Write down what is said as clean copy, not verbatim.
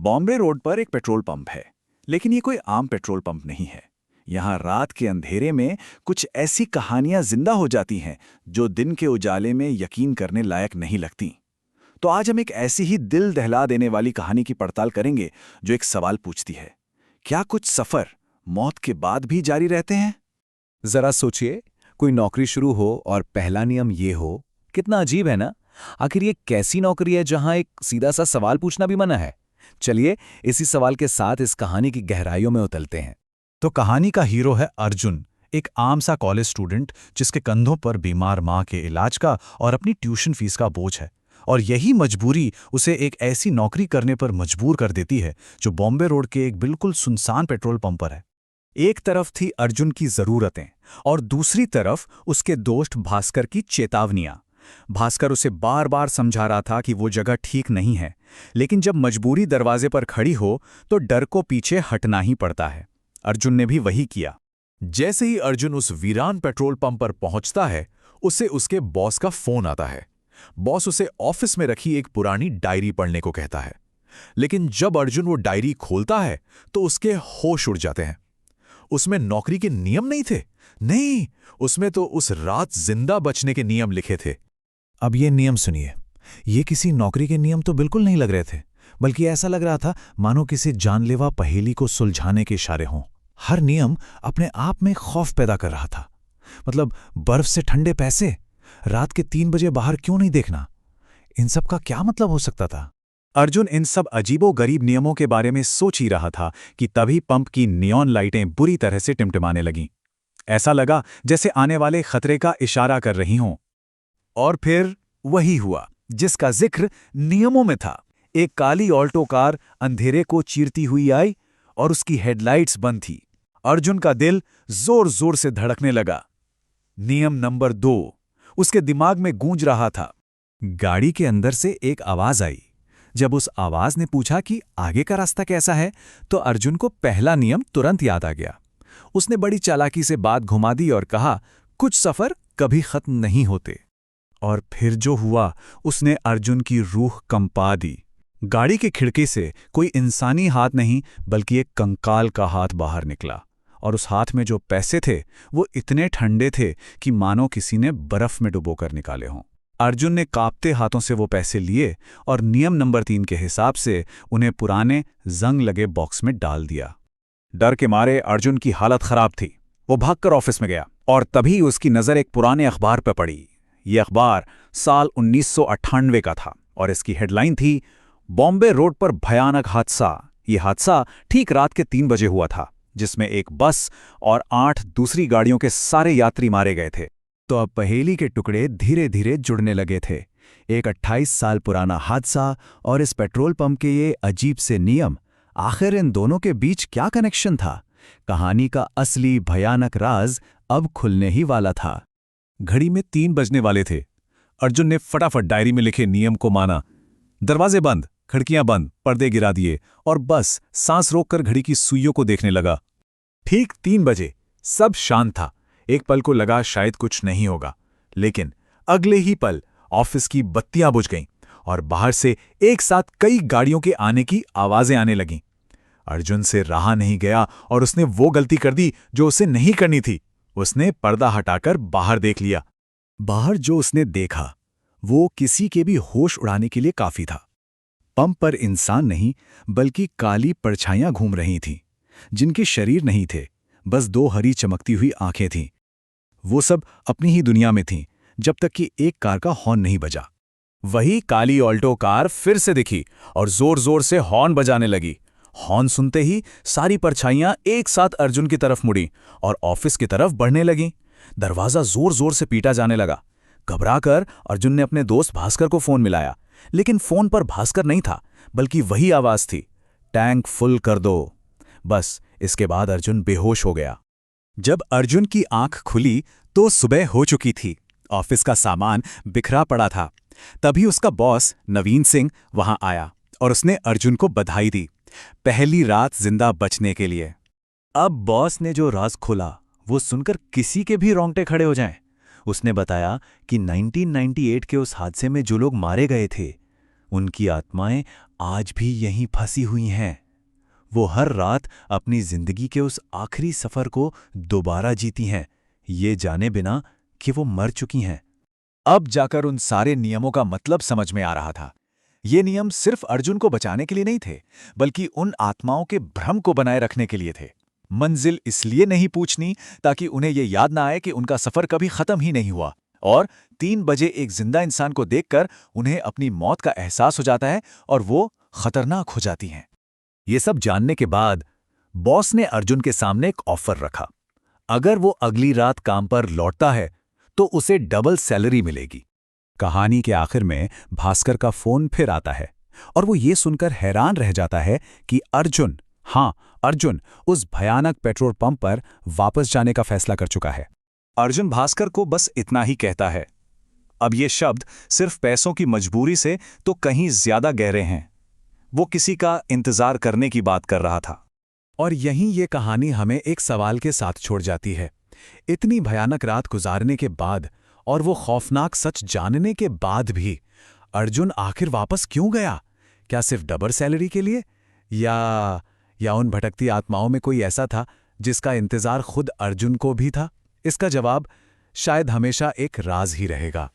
Bombay road पर एक petrol pump है, लेकिन ये कोई आम पेट्रोल पंप नहीं है। यहाँ रात के अंधेरे में कुछ ऐसी कहानियां जिंदा हो जाती हैं जो दिन के उजाले में यकीन करने लायक नहीं लगती। तो आज हम एक ऐसी ही दिल दहला देने वाली कहानी की पड़ताल करेंगे जो एक सवाल पूछती है, क्या कुछ सफर मौत के बाद भी जारी रहते हैं? जरा सोचिए, कोई नौकरी शुरू हो और पहला नियम ये हो। कितना अजीब है ना। आखिर ये कैसी नौकरी है जहां एक सीधा सा सवाल पूछना भी मना है। चलिए इसी सवाल के साथ इस कहानी की गहराइयों में उतरते हैं। तो कहानी का हीरो है अर्जुन, एक आम सा कॉलेज स्टूडेंट जिसके कंधों पर बीमार माँ के इलाज का और अपनी ट्यूशन फीस का बोझ है। और यही मजबूरी उसे एक ऐसी नौकरी करने पर मजबूर कर देती है जो बॉम्बे रोड के एक बिल्कुल सुनसान पेट्रोल पंप पर है। एक तरफ थी अर्जुन की जरूरतें और दूसरी तरफ उसके दोस्त भास्कर की चेतावनियां। भास्कर उसे बार बार समझा रहा था कि वो जगह ठीक नहीं है, लेकिन जब मजबूरी दरवाजे पर खड़ी हो तो डर को पीछे हटना ही पड़ता है। अर्जुन ने भी वही किया। जैसे ही अर्जुन उस वीरान पेट्रोल पंप पर पहुंचता है, उसे उसके बॉस का फोन आता है। बॉस उसे ऑफिस में रखी एक पुरानी डायरी पढ़ने को कहता है, लेकिन जब अर्जुन वो डायरी खोलता है तो उसके होश उड़ जाते हैं। उसमें नौकरी के नियम नहीं थे, नहीं, उसमें तो उस रात जिंदा बचने के नियम लिखे थे। अब ये नियम सुनिए, ये किसी नौकरी के नियम तो बिल्कुल नहीं लग रहे थे, बल्कि ऐसा लग रहा था मानो किसी जानलेवा पहेली को सुलझाने के इशारे हों। हर नियम अपने आप में खौफ पैदा कर रहा था। मतलब बर्फ से ठंडे पैसे, रात के 3 बजे बाहर क्यों नहीं देखना, इन सब का क्या मतलब हो सकता था? अर्जुन इन सब अजीबो-गरीब नियमों के बारे में सोच ही रहा था कि तभी पंप की नियॉन लाइटें बुरी तरह से टिमटिमाने लगीं। ऐसा लगा जैसे आने वाले खतरे का इशारा कर रही हों। और फिर वही हुआ जिसका जिक्र नियमों में था। एक काली ऑल्टो कार अंधेरे को चीरती हुई आई और उसकी हेडलाइट्स बंद थी। अर्जुन का दिल जोर जोर से धड़कने लगा। नियम नंबर 2 उसके दिमाग में गूंज रहा था। गाड़ी के अंदर से एक आवाज आई। जब उस आवाज ने पूछा कि आगे का रास्ता कैसा है, तो अर्जुन को पहला नियम तुरंत याद आ गया। उसने बड़ी चालाकी से बात घुमा दी और कहा, कुछ सफर कभी खत्म नहीं होते। और फिर जो हुआ उसने अर्जुन की रूह कंपा दी। गाड़ी की खिड़की से कोई इंसानी हाथ नहीं बल्कि एक कंकाल का हाथ बाहर निकला, और उस हाथ में जो पैसे थे वो इतने ठंडे थे कि मानो किसी ने बर्फ में डुबोकर निकाले हों। अर्जुन ने कांपते हाथों से वो पैसे लिए और नियम नंबर 3 के हिसाब से उन्हें पुराने जंग लगे बॉक्स में डाल दिया। डर के मारे अर्जुन की हालत खराब थी। वो भागकर ऑफिस में गया और तभी उसकी नज़र एक पुराने अखबार पर पड़ी। ये अखबार साल 1998 का था और इसकी हेडलाइन थी, बॉम्बे रोड पर भयानक हादसा। ये हादसा ठीक रात के 3 बजे हुआ था, जिसमें एक बस और 8 दूसरी गाड़ियों के सारे यात्री मारे गए थे। तो अब पहेली के टुकड़े धीरे धीरे जुड़ने लगे थे। एक 28 साल पुराना हादसा और इस पेट्रोल पंप के ये अजीब से नियम, आखिर इन दोनों के बीच क्या कनेक्शन था? कहानी का असली भयानक राज अब खुलने ही वाला था। घड़ी में 3 बजने वाले थे। अर्जुन ने फटाफट डायरी में लिखे नियम को माना। दरवाजे बंद, खिड़कियां बंद, पर्दे गिरा दिए और बस सांस रोककर घड़ी की सुइयों को देखने लगा। ठीक 3 बजे सब शांत था। एक पल को लगा शायद कुछ नहीं होगा, लेकिन अगले ही पल ऑफिस की बत्तियां बुझ गईं और बाहर से एक साथ कई गाड़ियों के आने की आवाजें आने लगीं। अर्जुन से रहा नहीं गया और उसने वो गलती कर दी जो उसे नहीं करनी थी। उसने पर्दा हटाकर बाहर देख लिया। बाहर जो उसने देखा वो किसी के भी होश उड़ाने के लिए काफी था। पंप पर इंसान नहीं बल्कि काली परछाइयां घूम रही थीं, जिनके शरीर नहीं थे, बस 2 हरी चमकती हुई आंखें थीं। वो सब अपनी ही दुनिया में थीं जब तक कि एक कार का हॉर्न नहीं बजा। वही काली ऑल्टो कार फिर से दिखी और जोर जोर से हॉर्न बजाने लगी। हॉर्न सुनते ही सारी परछाइयां एक साथ अर्जुन की तरफ मुड़ी और ऑफिस की तरफ बढ़ने लगीं। दरवाजा जोर जोर से पीटा जाने लगा। घबराकर अर्जुन ने अपने दोस्त भास्कर को फोन मिलाया, लेकिन फोन पर भास्कर नहीं था, बल्कि वही आवाज थी, टैंक फुल कर दो। बस इसके बाद अर्जुन बेहोश हो गया। जब अर्जुन की आंख खुली तो सुबह हो चुकी थी। ऑफिस का सामान बिखरा पड़ा था। तभी उसका बॉस नवीन सिंह वहां आया और उसने अर्जुन को बधाई दी, पहली रात जिंदा बचने के लिए। अब बॉस ने जो राज खोला वो सुनकर किसी के भी रोंगटे खड़े हो जाएं। उसने बताया कि 1998 के उस हादसे में जो लोग मारे गए थे, उनकी आत्माएं आज भी यहीं फंसी हुई हैं। वो हर रात अपनी जिंदगी के उस आखिरी सफर को दोबारा जीती हैं, ये जाने बिना कि वो मर चुकी हैं। अब जाकर उन सारे नियमों का मतलब समझ में आ रहा था। ये नियम सिर्फ अर्जुन को बचाने के लिए नहीं थे, बल्कि उन आत्माओं के भ्रम को बनाए रखने के लिए थे। मंजिल इसलिए नहीं पूछनी ताकि उन्हें ये याद ना आए कि उनका सफर कभी खत्म ही नहीं हुआ, और 3 बजे एक जिंदा इंसान को देखकर उन्हें अपनी मौत का एहसास हो जाता है और वो खतरनाक हो जाती हैं। ये सब जानने के बाद बॉस ने अर्जुन के सामने एक ऑफर रखा। अगर वो अगली रात काम पर लौटता है तो उसे डबल सैलरी मिलेगी। कहानी के आखिर में भास्कर का फोन फिर आता है और वो ये सुनकर हैरान रह जाता है कि अर्जुन, हाँ अर्जुन, उस भयानक पेट्रोल पंप पर वापस जाने का फैसला कर चुका है। अर्जुन भास्कर को बस इतना ही कहता है। अब ये शब्द सिर्फ पैसों की मजबूरी से तो कहीं ज्यादा गहरे हैं। वो किसी का इंतजार करने की बात कर रहा था। और यहीं ये कहानी हमें एक सवाल के साथ छोड़ जाती है। इतनी भयानक रात गुजारने के बाद और वो खौफनाक सच जानने के बाद भी अर्जुन आखिर वापस क्यों गया? क्या सिर्फ डबल सैलरी के लिए, या उन भटकती आत्माओं में कोई ऐसा था जिसका इंतजार खुद अर्जुन को भी था? इसका जवाब शायद हमेशा एक राज ही रहेगा।